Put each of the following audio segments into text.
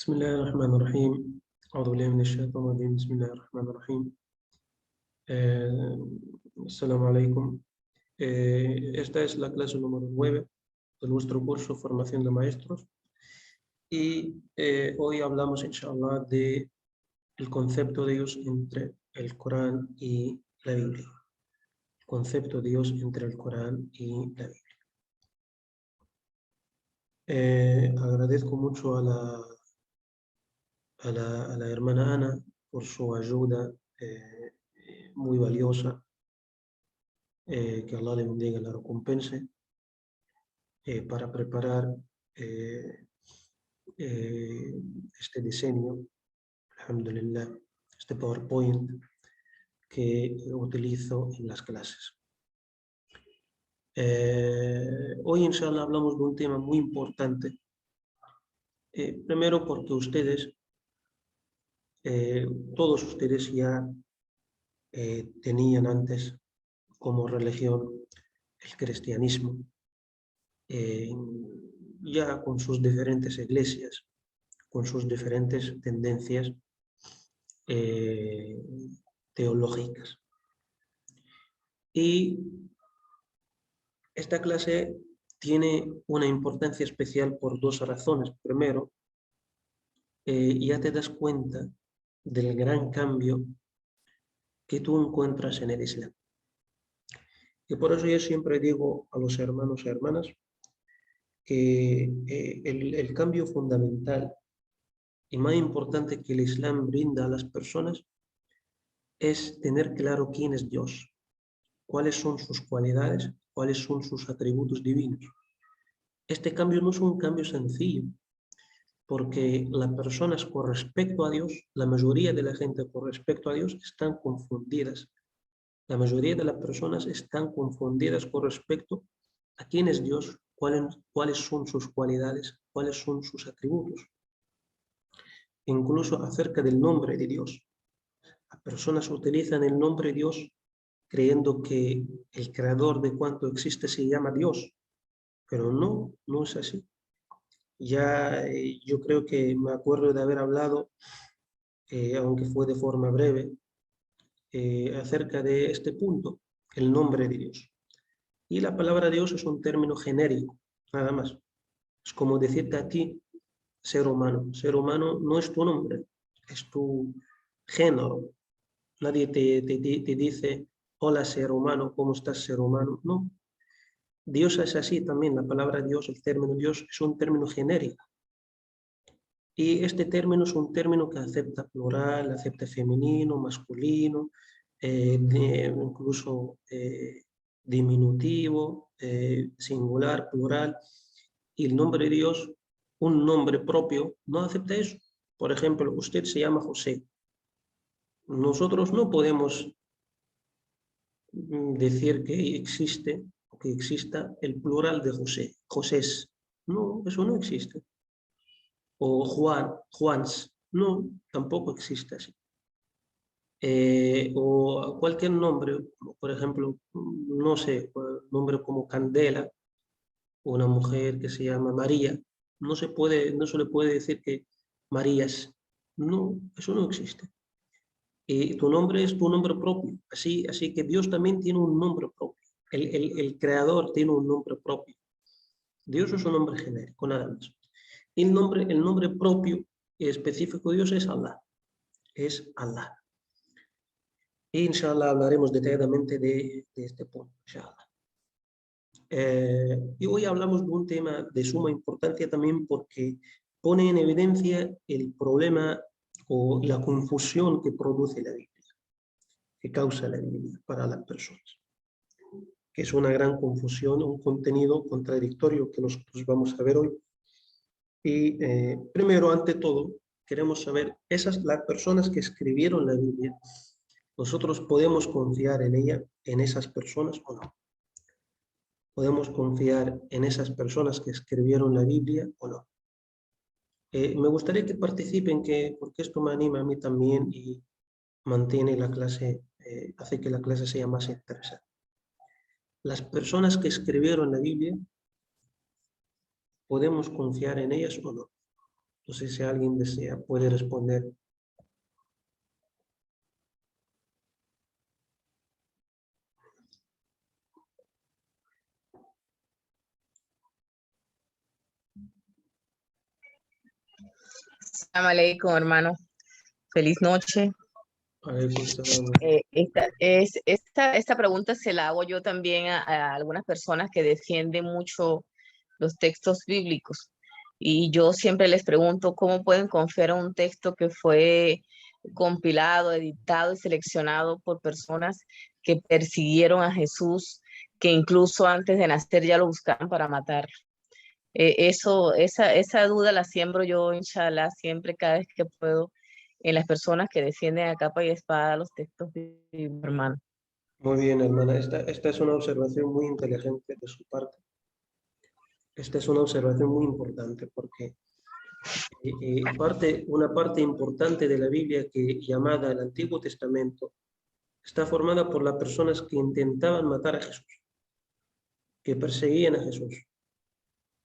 بسم الله الرحمن الرحيم. أعوذ بالله من الشيطان الرجيم. بسم الله الرحمن الرحيم. Assalamu alaikum. Esta es la clase número 9 de nuestro curso Formación de Maestros y hoy hablamos, inshallah, de el concepto de Dios entre el Corán y la Biblia. El concepto de Dios entre el Corán y la Biblia. Agradezco mucho a la hermana Ana por su ayuda muy valiosa, que Allah le bendiga y la recompense, para preparar este diseño, alhamdulillah, este PowerPoint que utilizo en las clases. Hoy, inshallah, hablamos de un tema muy importante. Primero porque todos ustedes ya tenían antes como religión el cristianismo, ya con sus diferentes iglesias, con sus diferentes tendencias teológicas. Y esta clase tiene una importancia especial por dos razones. Primero, ya te das cuenta del gran cambio que tú encuentras en el Islam. Y por eso yo siempre digo a los hermanos y hermanas que el cambio fundamental y más importante que el Islam brinda a las personas es tener claro quién es Dios, cuáles son sus cualidades, cuáles son sus atributos divinos. Este cambio no es un cambio sencillo, porque las personas con respecto a Dios, la mayoría de la gente con respecto a Dios están confundidas. La mayoría de las personas están confundidas con respecto a quién es Dios, cuáles son sus cualidades, cuáles son sus atributos. Incluso acerca del nombre de Dios. Las personas utilizan el nombre de Dios creyendo que el creador de cuanto existe se llama Dios, pero no es así. Ya yo creo que me acuerdo de haber hablado, aunque fue de forma breve, acerca de este punto, el nombre de Dios. Y la palabra Dios es un término genérico, nada más. Es como decirte a ti, ser humano. Ser humano no es tu nombre, es tu género. Nadie te dice, hola ser humano, ¿cómo estás ser humano? No. Dios es así también, la palabra Dios, el término Dios es un término genérico. Y este término es un término que acepta plural, acepta femenino, masculino, incluso diminutivo, singular, plural. Y el nombre de Dios, un nombre propio, no acepta eso. Por ejemplo, usted se llama José. Nosotros no podemos decir que existe o que exista el plural de José, Josés. No, eso no existe. O Juan, Juans. No, tampoco existe así. O cualquier nombre, por ejemplo, no sé, nombre como Candela, una mujer que se llama María, no se le puede decir que Marías. No, eso no existe. Tu nombre es tu nombre propio, así que Dios también tiene un nombre propio. El creador tiene un nombre propio. Dios es un nombre genérico, nada más. El nombre propio y específico de Dios es Allah. Es Allah. E inshallah hablaremos detalladamente de este punto, inshallah. Y hoy hablamos de un tema de suma importancia también porque pone en evidencia el problema o la confusión que produce la Biblia, que causa la Biblia para las personas, que es una gran confusión, un contenido contradictorio que nosotros vamos a ver hoy. Y primero, ante todo, queremos saber, las personas que escribieron la Biblia, ¿nosotros podemos confiar en ella, en esas personas o no? ¿Podemos confiar en esas personas que escribieron la Biblia o no? Me gustaría que participen, porque esto me anima a mí también y mantiene la clase, hace que la clase sea más interesante. Las personas que escribieron la Biblia, ¿podemos confiar en ellas o no? No sé si alguien desea, puede responder. Salam aleikum, hermano. Feliz noche. Alaikum salam. Esta pregunta se la hago yo también a algunas personas que defienden mucho los textos bíblicos. Y yo siempre les pregunto cómo pueden confiar en un texto que fue compilado, editado y seleccionado por personas que persiguieron a Jesús, que incluso antes de nacer ya lo buscaban para matar. Esa duda la siembro yo, inshallah, siempre cada vez que puedo en las personas que defienden a capa y espada los textos bíblicos, hermano. Muy bien, hermana. Esta es una observación muy inteligente de su parte. Esta es una observación muy importante porque una parte importante de la Biblia llamada el Antiguo Testamento está formada por las personas que intentaban matar a Jesús, que perseguían a Jesús.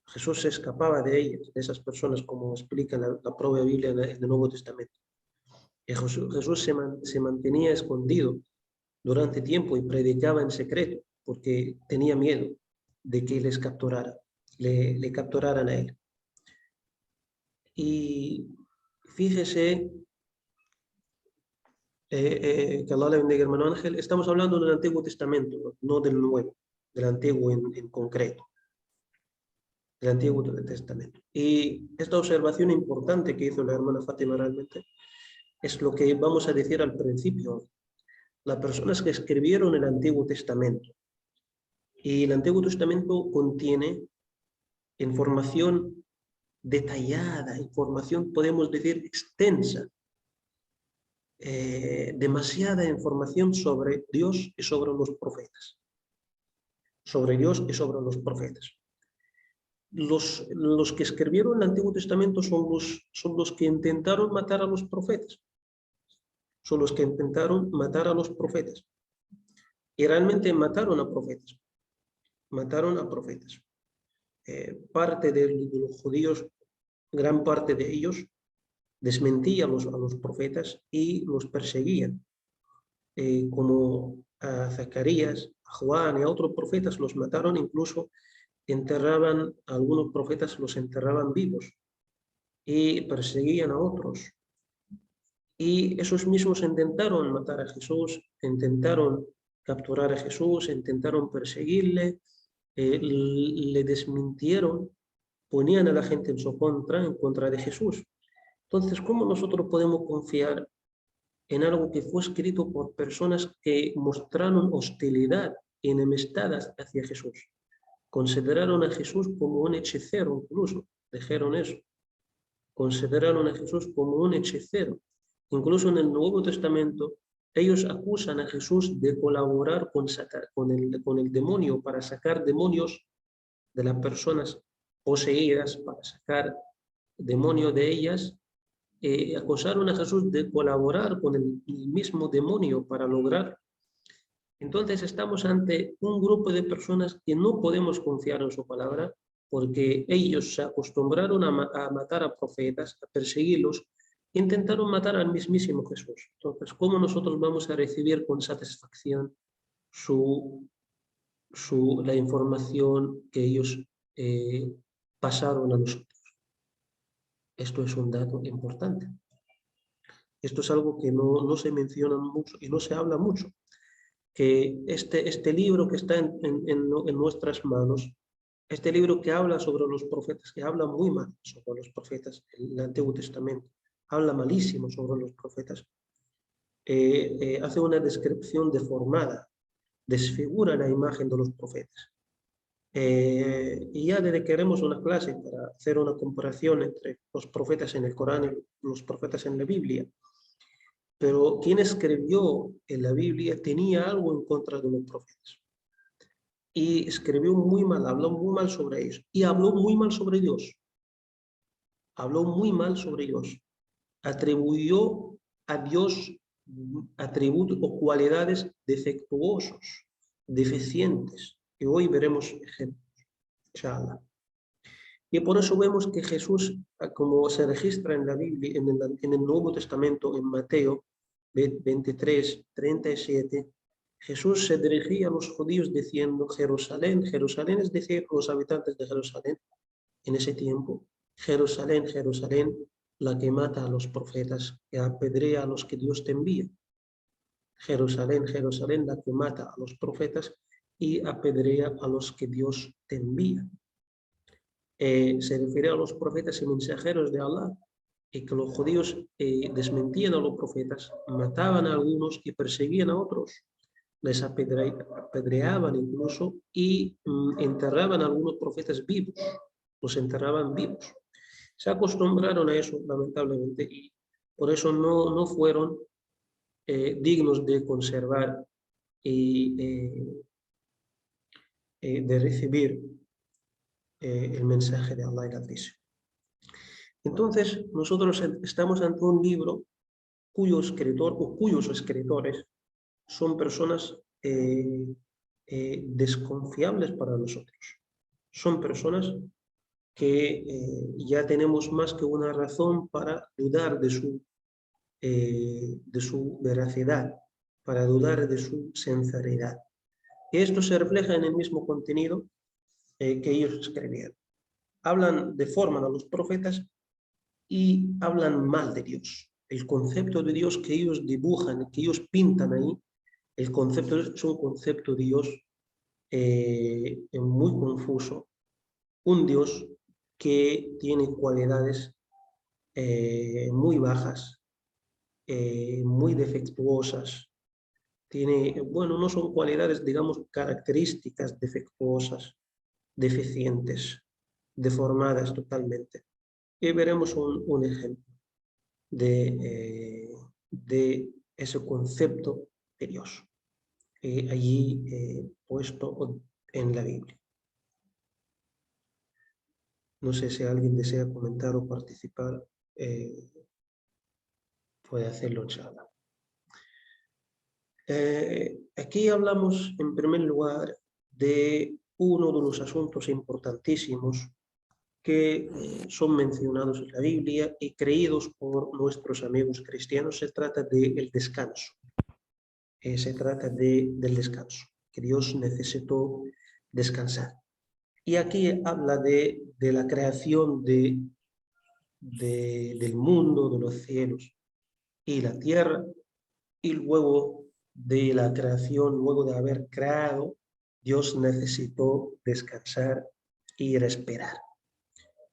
Jesús se escapaba de ellas, de esas personas, como explica la propia Biblia en el Nuevo Testamento. Y Jesús se mantenía escondido durante tiempo y predicaba en secreto porque tenía miedo de que les capturara, le capturaran a él. Y fíjese, que Allah le bendiga, hermano Ángel, estamos hablando del Antiguo Testamento, no del Nuevo, del Antiguo en concreto, del Antiguo Testamento. Y esta observación importante que hizo la hermana Fátima realmente es lo que vamos a decir al principio. Las personas que escribieron el Antiguo Testamento, y el Antiguo Testamento contiene información detallada, información, podemos decir, extensa, demasiada información sobre Dios y sobre los profetas. Sobre Dios y sobre los profetas. Los que escribieron el Antiguo Testamento son los que intentaron matar a los profetas. Son los que intentaron matar a los profetas. Y realmente mataron a profetas. Mataron a profetas. Parte de los judíos, gran parte de ellos, desmentía a los profetas y los perseguían. Como a Zacarías, a Juan y a otros profetas los mataron, incluso enterraban, a algunos profetas los enterraban vivos y perseguían a otros. Y esos mismos intentaron matar a Jesús, intentaron capturar a Jesús, intentaron perseguirle, le desmintieron, ponían a la gente en contra de Jesús. Entonces, ¿cómo nosotros podemos confiar en algo que fue escrito por personas que mostraron hostilidad y enemistad hacia Jesús? Consideraron a Jesús como un hechicero, incluso, dijeron eso. Consideraron a Jesús como un hechicero. Incluso en el Nuevo Testamento, ellos acusan a Jesús de colaborar con el demonio para sacar demonios de las personas poseídas, para sacar demonios de ellas. Acusaron a Jesús de colaborar con el mismo demonio para lograr. Entonces estamos ante un grupo de personas que no podemos confiar en su palabra porque ellos se acostumbraron a matar a profetas, a perseguirlos, intentaron matar al mismísimo Jesús. Entonces, ¿cómo nosotros vamos a recibir con satisfacción la información que ellos pasaron a nosotros? Esto es un dato importante. Esto es algo que no se menciona mucho y no se habla mucho. Que este libro que está en nuestras manos, este libro que habla sobre los profetas, que habla muy mal sobre los profetas, el Antiguo Testamento, habla malísimo sobre los profetas, hace una descripción deformada, desfigura la imagen de los profetas. Y ya desde que haremos una clase para hacer una comparación entre los profetas en el Corán y los profetas en la Biblia, pero quien escribió en la Biblia tenía algo en contra de los profetas. Y escribió muy mal, habló muy mal sobre ellos. Y habló muy mal sobre Dios. Habló muy mal sobre Dios. Atribuyó a Dios atributos o cualidades defectuosos, deficientes. Y hoy veremos ejemplos. Inshallah. Y por eso vemos que Jesús, como se registra en la Biblia, en el Nuevo Testamento, en Mateo 23, 37, Jesús se dirigía a los judíos diciendo: Jerusalén, Jerusalén, es decir, los habitantes de Jerusalén en ese tiempo: Jerusalén, Jerusalén, la que mata a los profetas, que apedrea a los que Dios te envía. Jerusalén, Jerusalén, la que mata a los profetas y apedrea a los que Dios te envía. Se refiere a los profetas y mensajeros de Allah, y que los judíos desmentían a los profetas, mataban a algunos y perseguían a otros, les apedreaban incluso y enterraban a algunos profetas vivos, los enterraban vivos. Se acostumbraron a eso, lamentablemente, y por eso no fueron dignos de conservar y de recibir el mensaje de Allah y la Iglesia. Entonces, nosotros estamos ante un libro cuyo escritor o cuyos escritores son personas desconfiables para nosotros. Son personas que ya tenemos más que una razón para dudar de su veracidad, para dudar de su sinceridad. Y esto se refleja en el mismo contenido que ellos escribieron. Hablan, deforman a los profetas y hablan mal de Dios. El concepto de Dios que ellos dibujan, que ellos pintan ahí, el concepto es un concepto de Dios muy confuso, un Dios que tiene cualidades muy bajas, muy defectuosas. Tiene, bueno, no son cualidades, digamos, características defectuosas, deficientes, deformadas totalmente. Y veremos un ejemplo de ese concepto de Dios allí puesto en la Biblia. No sé si alguien desea comentar o participar, puede hacerlo en sala. Aquí hablamos en primer lugar de uno de los asuntos importantísimos que son mencionados en la Biblia y creídos por nuestros amigos cristianos. Se trata del descanso. Se trata del descanso, que Dios necesitó descansar. Y aquí habla de la creación del mundo, de los cielos y la tierra, y luego de la creación, luego de haber creado, Dios necesitó descansar y respirar.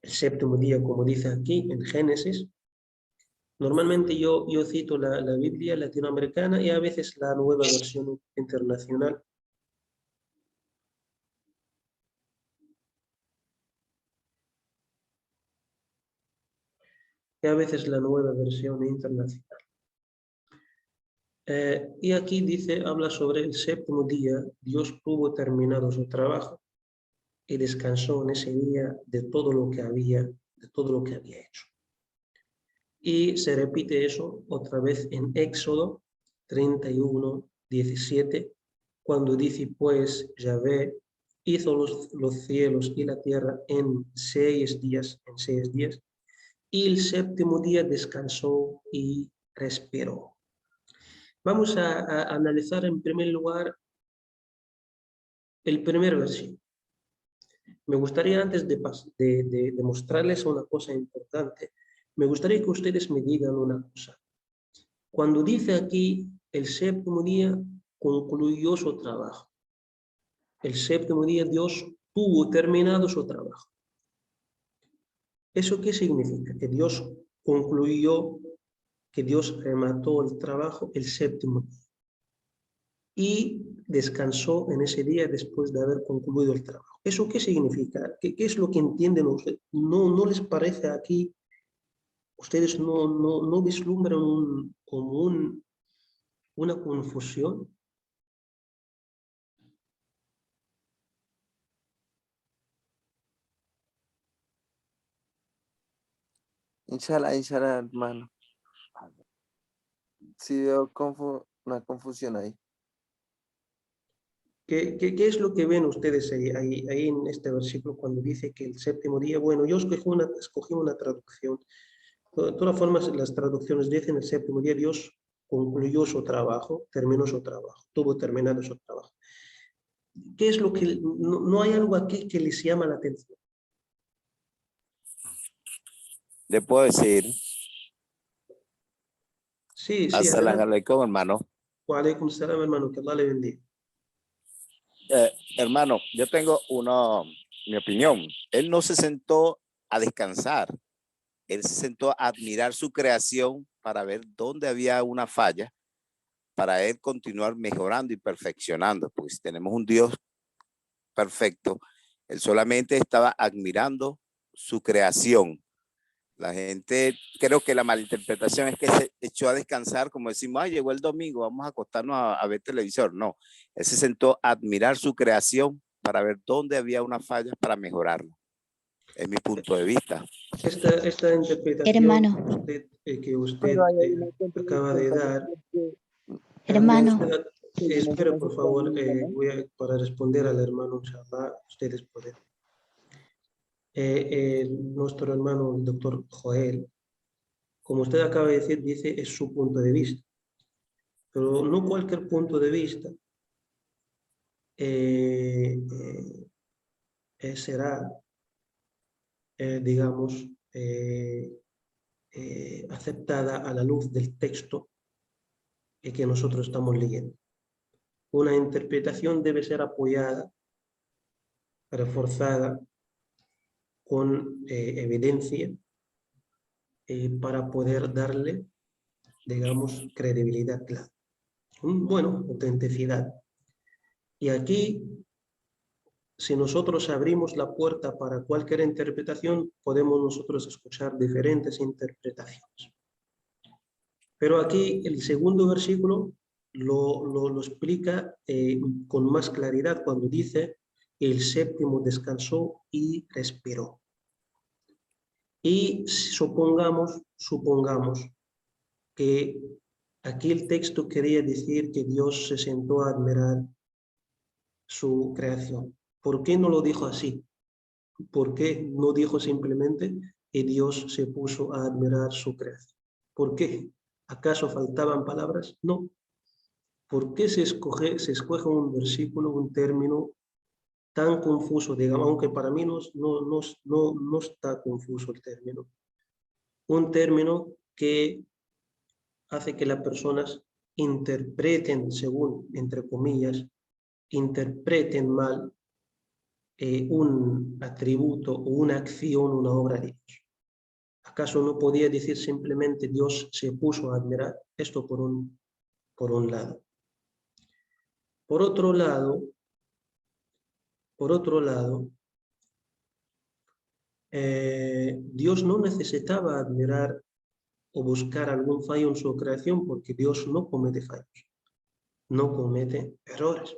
El séptimo día, como dice aquí en Génesis, normalmente yo cito la Biblia latinoamericana y a veces la nueva versión internacional. Y a veces la nueva versión internacional. Y aquí dice, habla sobre el séptimo día, Dios tuvo terminado su trabajo y descansó en ese día de todo lo que había hecho. Y se repite eso otra vez en Éxodo 31, 17, cuando dice: pues Yahvé hizo los cielos y la tierra en 6 días, y el séptimo día descansó y respiró. Vamos a analizar en primer lugar el primer versículo. Me gustaría, antes de mostrarles una cosa importante, me gustaría que ustedes me digan una cosa. Cuando dice aquí el séptimo día concluyó su trabajo, el séptimo día Dios tuvo terminado su trabajo. ¿Eso qué significa? Que Dios concluyó, que Dios remató el trabajo el séptimo día y descansó en ese día después de haber concluido el trabajo. ¿Eso qué significa? ¿Qué es lo que entienden ustedes? ¿No les parece aquí, ustedes no vislumbran como una confusión? Inshallah, inshallah, hermano. Sí veo una confusión ahí. ¿Qué es lo que ven ustedes ahí en este versículo cuando dice que el séptimo día? Bueno, yo escogí una traducción. De todas formas, las traducciones dicen el séptimo día Dios concluyó su trabajo, terminó su trabajo, tuvo terminado su trabajo. ¿Qué es lo que, no hay algo aquí que les llama la atención? Le puedo decir, Sí, As-salamu adelante. alaykum, hermano. Wa alaikum salam, hermano, que Allah le bendiga. Hermano, yo tengo mi opinión. Él no se sentó a descansar. Él se sentó a admirar su creación para ver dónde había una falla, para él continuar mejorando y perfeccionando. Pues tenemos un Dios perfecto. Él solamente estaba admirando su creación. La gente, creo que la malinterpretación es que se echó a descansar, como decimos, ay, llegó el domingo, vamos a acostarnos a ver televisor. No, él se sentó a admirar su creación para ver dónde había una falla para mejorarla. Es mi punto de vista. Esta interpretación Hermano. que usted acaba de dar, Hermano. espera, por favor, para responder al hermano, inshallah, ustedes pueden. Nuestro hermano, el doctor Joel, como usted acaba de decir, dice es su punto de vista. Pero no cualquier punto de vista será, digamos, aceptada a la luz del texto que nosotros estamos leyendo. Una interpretación debe ser apoyada, reforzada con evidencia para poder darle, digamos, credibilidad clara. Bueno, autenticidad. Y aquí, si nosotros abrimos la puerta para cualquier interpretación, podemos nosotros escuchar diferentes interpretaciones. Pero aquí el segundo versículo lo explica con más claridad cuando dice el séptimo descansó y respiró. Y supongamos que aquí el texto quería decir que Dios se sentó a admirar su creación. ¿Por qué no lo dijo así? ¿Por qué no dijo simplemente que Dios se puso a admirar su creación? ¿Por qué? ¿Acaso faltaban palabras? No. ¿Por qué se escoge un versículo, un término tan confuso, digamos, aunque para mí no está confuso el término? Un término que hace que las personas interpreten, según, entre comillas, interpreten mal un atributo o una acción, una obra de Dios. ¿Acaso no podía decir simplemente Dios se puso a admirar? Esto por un lado. Por otro lado, Dios no necesitaba admirar o buscar algún fallo en su creación porque Dios no comete fallos, no comete errores.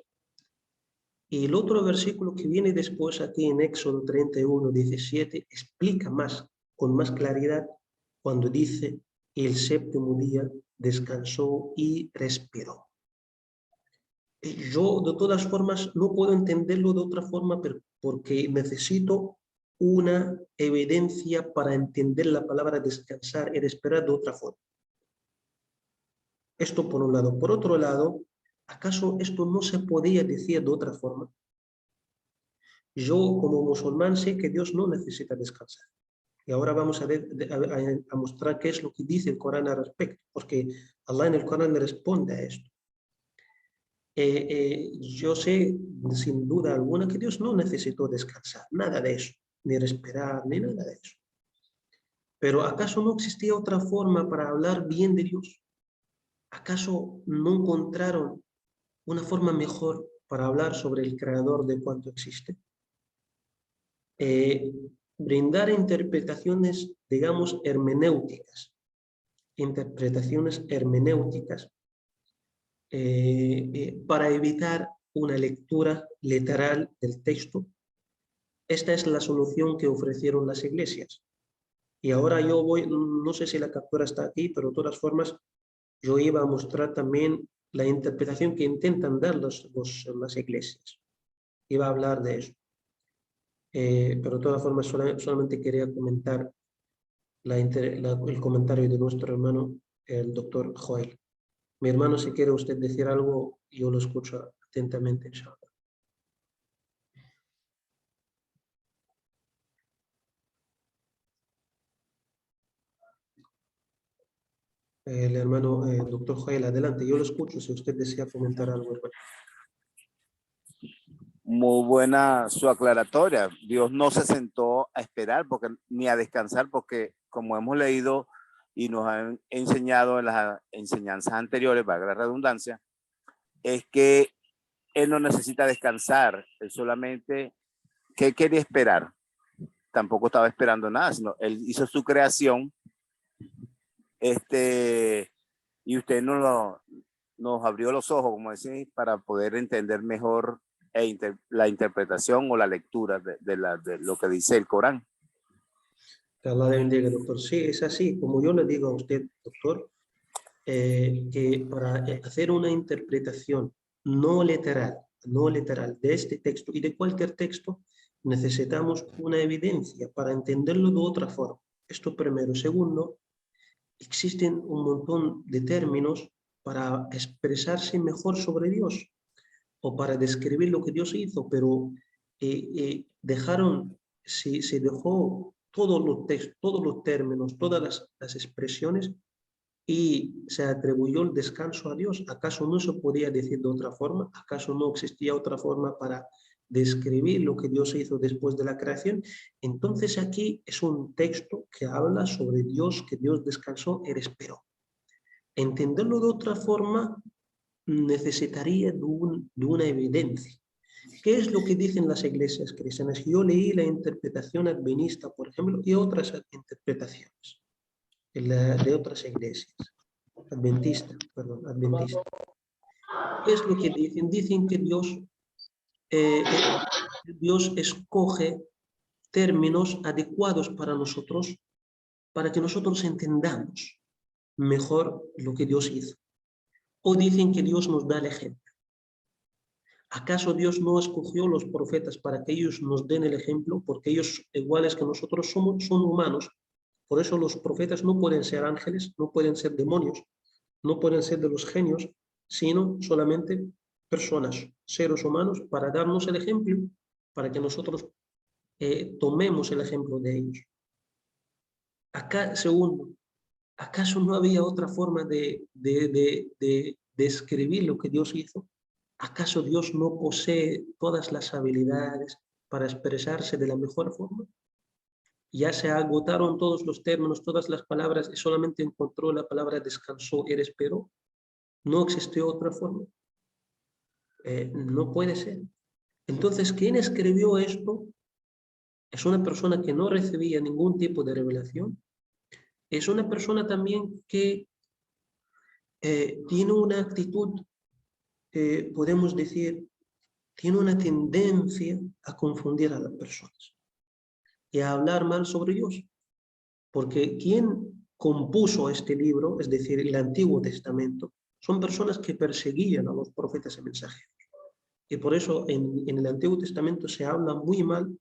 Y el otro versículo que viene después aquí en Éxodo 31, 17, explica con más claridad cuando dice el séptimo día descansó y respiró. Yo de todas formas no puedo entenderlo de otra forma porque necesito una evidencia para entender la palabra descansar y respirar de otra forma. Esto por un lado. Por otro lado, ¿acaso esto no se podía decir de otra forma? Yo como musulmán sé que Dios no necesita descansar. Y ahora vamos a mostrar qué es lo que dice el Corán al respecto, porque Allah en el Corán responde a esto. Yo sé sin duda alguna que Dios no necesitó descansar, nada de eso, ni respirar, ni nada de eso. Pero ¿acaso no existía otra forma para hablar bien de Dios? ¿Acaso no encontraron una forma mejor para hablar sobre el creador de cuanto existe? Brindar interpretaciones, digamos, hermenéuticas, para evitar una lectura literal del texto. Esta es la solución que ofrecieron las iglesias. Y ahora yo voy, no sé si la captura está aquí, pero de todas formas yo iba a mostrar también la interpretación que intentan dar las iglesias. Iba a hablar de eso. Pero de todas formas solamente quería comentar el comentario de nuestro hermano, el doctor Joel. Mi hermano, si quiere usted decir algo, yo lo escucho atentamente, inshallah. El hermano doctor Joel, adelante, yo lo escucho si usted desea comentar algo, hermano. Muy buena su aclaratoria. Dios no se sentó a esperar ni a descansar, porque como hemos leído y nos han enseñado en las enseñanzas anteriores, valga la redundancia, es que Él no necesita descansar. Él solamente, ¿qué quería esperar? Tampoco estaba esperando nada, sino Él hizo su creación, y usted nos abrió los ojos, como decís, para poder entender mejor la interpretación o la lectura de lo que dice el Corán. Que Allah le bendiga, doctor. Sí, es así. Como yo le digo a usted, doctor, que para hacer una interpretación no literal de este texto y de cualquier texto, necesitamos una evidencia para entenderlo de otra forma. Esto primero. Segundo, existen un montón de términos para expresarse mejor sobre Dios o para describir lo que Dios hizo, pero se dejó todos los términos, todas las expresiones, y se atribuyó el descanso a Dios. ¿Acaso no se podía decir de otra forma? ¿Acaso no existía otra forma para describir lo que Dios hizo después de la creación? Entonces aquí es un texto que habla sobre Dios, que Dios descansó y esperó. Entenderlo de otra forma necesitaría de una evidencia. ¿Qué es lo que dicen las iglesias cristianas? Yo leí la interpretación adventista, por ejemplo, y otras interpretaciones de otras iglesias. Adventista. ¿Qué es lo que dicen? Dicen que Dios escoge términos adecuados para nosotros, para que nosotros entendamos mejor lo que Dios hizo. O dicen que Dios nos da el ejemplo. ¿Acaso Dios no escogió los profetas para que ellos nos den el ejemplo? Porque ellos, iguales que nosotros, son humanos. Por eso los profetas no pueden ser ángeles, no pueden ser demonios, no pueden ser de los genios, sino solamente personas, seres humanos, para darnos el ejemplo, para que nosotros tomemos el ejemplo de ellos. Segundo, ¿acaso no había otra forma de describir lo que Dios hizo? ¿Acaso Dios no posee todas las habilidades para expresarse de la mejor forma? Ya se agotaron todos los términos, todas las palabras, y solamente encontró la palabra descansó y esperó. ¿No existió otra forma? No puede ser. Entonces, ¿quién escribió esto? Es una persona que no recibía ningún tipo de revelación. Es una persona también que tiene una actitud, podemos decir, tiene una tendencia a confundir a las personas y a hablar mal sobre Dios. Porque quien compuso este libro, es decir, el Antiguo Testamento, son personas que perseguían a los profetas y mensajeros. Y por eso en el Antiguo Testamento se habla muy mal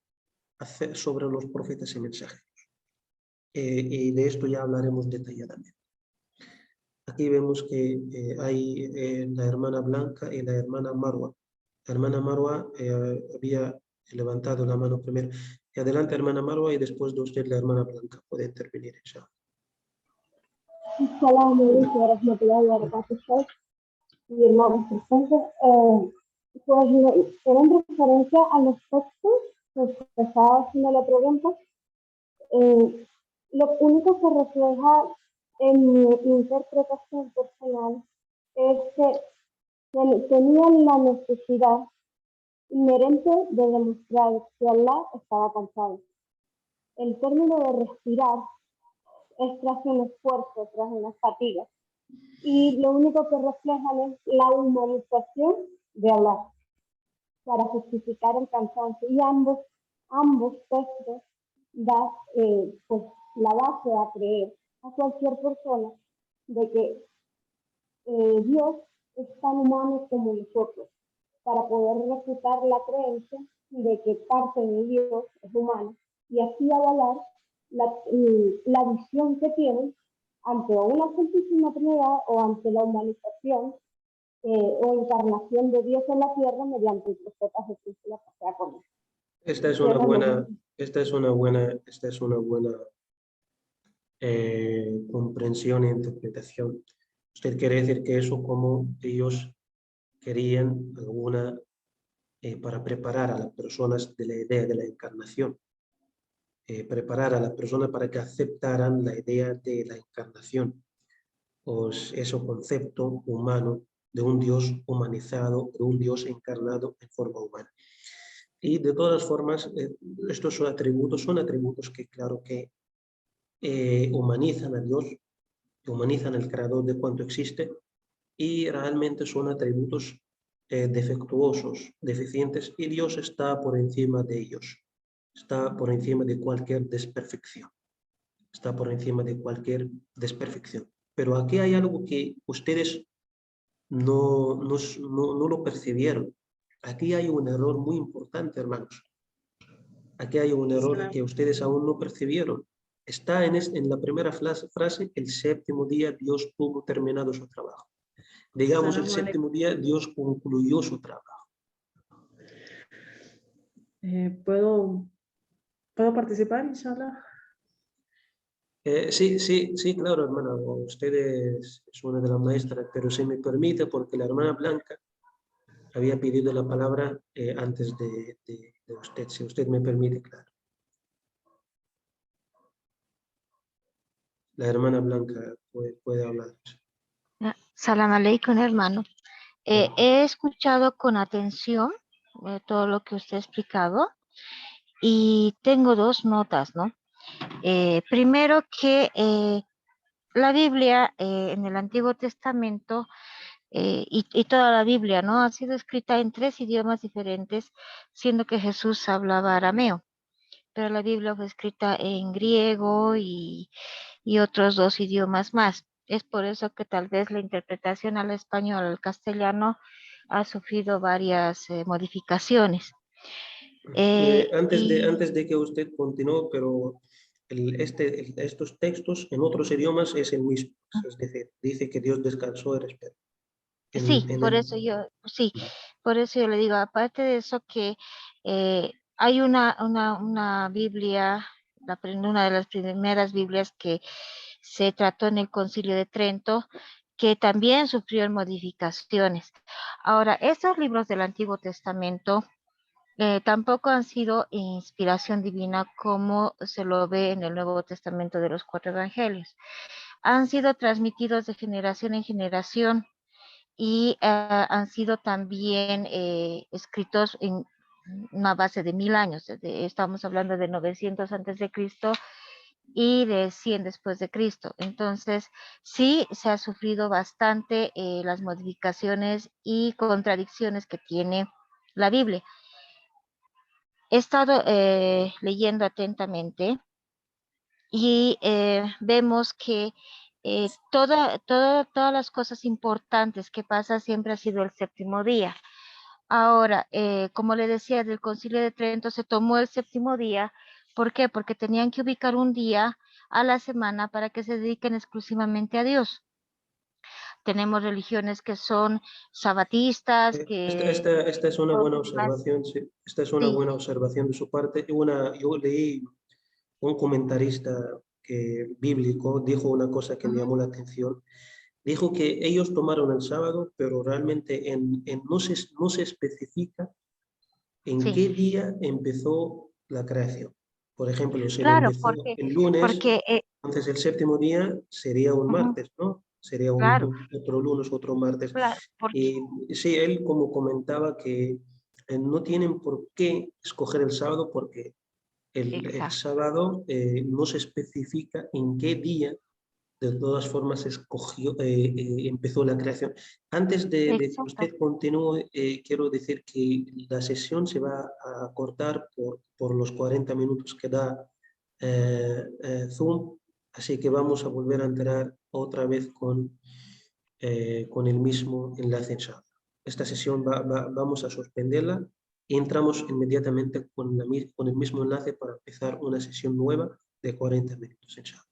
sobre los profetas y mensajeros. Y de esto ya hablaremos detalladamente. Aquí vemos que hay la hermana Blanca y la hermana Marwa. La hermana Marwa había levantado la mano primero. Y adelante, hermana Marwa, y después de usted, la hermana Blanca puede intervenir. Assalamu alaikum wa rahmatullahi wa barakatuh, y hermanos presentes. Pues en referencia a los textos, pues estaba haciendo la pregunta, lo único que refleja en mi interpretación personal es que tenían la necesidad inherente de demostrar que Allah estaba cansado. El término de respirar es tras un esfuerzo, tras una fatiga. Y lo único que reflejan es la humanización de Allah para justificar el cansancio. Y ambos textos da pues, la base a creer a cualquier persona de que Dios es tan humano como nosotros, para poder refutar la creencia de que parte de Dios es humano y así avalar la visión que tienen ante una Santísima Trinidad o ante la humanización o encarnación de Dios en la tierra mediante el profeta Jesús y la pasea con él. Esta es una buena comprensión e interpretación. Usted quiere decir que eso como ellos querían alguna para preparar a las personas de la idea de la encarnación, preparar a las personas para que aceptaran la idea de la encarnación, o ese concepto humano de un Dios humanizado, de un Dios encarnado en forma humana. Y de todas formas, estos son atributos que claro que humanizan a Dios, humanizan al creador de cuanto existe, y realmente son atributos defectuosos, deficientes, y Dios está por encima de ellos, está por encima de cualquier desperfección, está por encima de cualquier desperfección. Pero aquí hay algo que ustedes no lo percibieron. Aquí hay un error muy importante, hermanos. Aquí hay un error que ustedes aún no percibieron. Está en la primera frase, el séptimo día Dios tuvo terminado su trabajo. Digamos, el séptimo día Dios concluyó su trabajo. ¿Puedo participar, inshallah? Sí, claro, hermana. Usted es una de las maestras, pero se me permite porque la hermana Blanca había pedido la palabra antes de usted. Si usted me permite, claro. La hermana Blanca puede hablar. Salam aleikum, hermano. He escuchado con atención todo lo que usted ha explicado y tengo dos notas, ¿no? Primero que la Biblia en el Antiguo Testamento y toda la Biblia, ¿no? Ha sido escrita en 3 idiomas diferentes, siendo que Jesús hablaba arameo, pero la Biblia fue escrita en griego y otros 2 idiomas más. Es por eso que tal vez la interpretación al español, al castellano, ha sufrido varias modificaciones. Antes de que usted continúe, pero estos textos en otros idiomas es el mismo. Es decir, dice que Dios descansó y respetó. Sí, por eso yo le digo, aparte de eso que hay una Biblia, una de las primeras Biblias que se trató en el Concilio de Trento, que también sufrió modificaciones. Ahora, estos libros del Antiguo Testamento tampoco han sido inspiración divina como se lo ve en el Nuevo Testamento de los 4 Evangelios. Han sido transmitidos de generación en generación y han sido también escritos en una base de 1000 años. Estamos hablando de 900 antes de Cristo y de 100 después de Cristo. Entonces, sí se ha sufrido bastante las modificaciones y contradicciones que tiene la Biblia. He estado leyendo atentamente y vemos que todas las cosas importantes que pasa siempre ha sido el séptimo día. Ahora, como le decía, del Concilio de Trento se tomó el séptimo día. ¿Por qué? Porque tenían que ubicar un día a la semana para que se dediquen exclusivamente a Dios. Tenemos religiones que son sabatistas, Esta es una buena observación, sí. Esta es una buena observación de su parte. Yo leí un comentarista bíblico, dijo una cosa que me llamó la atención. Dijo que ellos tomaron el sábado, pero realmente no se especifica en qué día empezó la creación. Por ejemplo, si claro, empezó el lunes, entonces el séptimo día sería un martes, ¿no? Sería otro lunes, otro martes. Claro, Y sí, él como comentaba que no tienen por qué escoger el sábado porque el sábado no se especifica en qué día de todas formas empezó la creación. Antes de que usted continúe, quiero decir que la sesión se va a cortar por los 40 minutos que da Zoom, así que vamos a volver a entrar otra vez con con el mismo enlace, inshallah. Esta sesión vamos a suspenderla y entramos inmediatamente con el mismo enlace para empezar una sesión nueva de 40 minutos, inshallah.